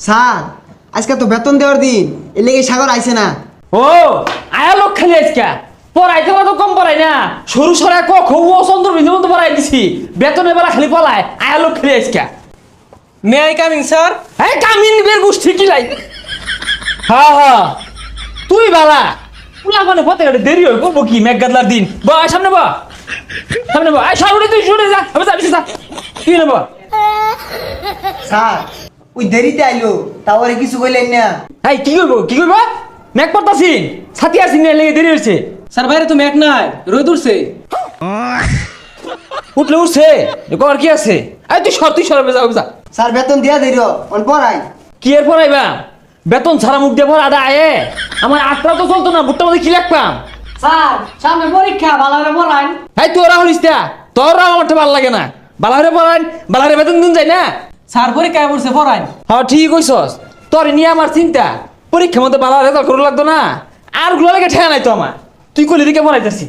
Sir আজকে তো বেতন দেওয়ার দিন এর লেগে সাগর আইছে না। ও আয়া লোক খালি আজকে পড়াইতে তো কম পড়াই না সরু সরাই ক খ ও চন্দ্র বিন্দু মতো পড়াই দিছি বেতনের বেলা খালি পলায় আয়া লোক খালি আজকে মে আই কামিং স্যার? এই কামিন বের গোষ্ঠী কি লাই হ্যাঁ হ্যাঁ তুই বালা পুলা মানে পথে ঘাটে দেরি হয় করবো কি মেঘ গাদলার দিন বা সামনে বা সামনে বা সামনে তুই শুনে যা আমি যাবি যা তুই নেব স্যার ওই দেরিতে আইলো তাও আর কিছু কইলেন না। এই কি করবো মেঘ পড়তাছি ছাতি আসি না লেগে দেরি হয়েছে স্যার বাইরে তো মেঘ নাই, রোদ উঠছে। উঠলে উঠছে কর কি আছে এই তুই সরবে যাও যা স্যার বেতন দিয়া দেরি অন পড়াই কি এর পড়াইবা বেতন ছাড়া মুখ দিয়ে পড়া আদা আয়ে আমার আটটা তো চলতো না বুটটা মধ্যে কি লাগবাম স্যার সামনে পরীক্ষা ভালোভাবে পড়ান। এই তোরা হলিস তোরা আমার তো ভালো লাগে না বালারে পড়ান বালারে বেতন দিন যায় না স্যার পরীক্ষায় পড়ছে পড়াই। হ্যাঁ ঠিক কইছস তোর নিয়ে আমার চিন্তা পরীক্ষার মধ্যে বালা রেজাল্ট করে লাগতো না আর গুলো লেগে ঠেয়া নাই তো আমার তুই কলি দিকে পড়াইতেছি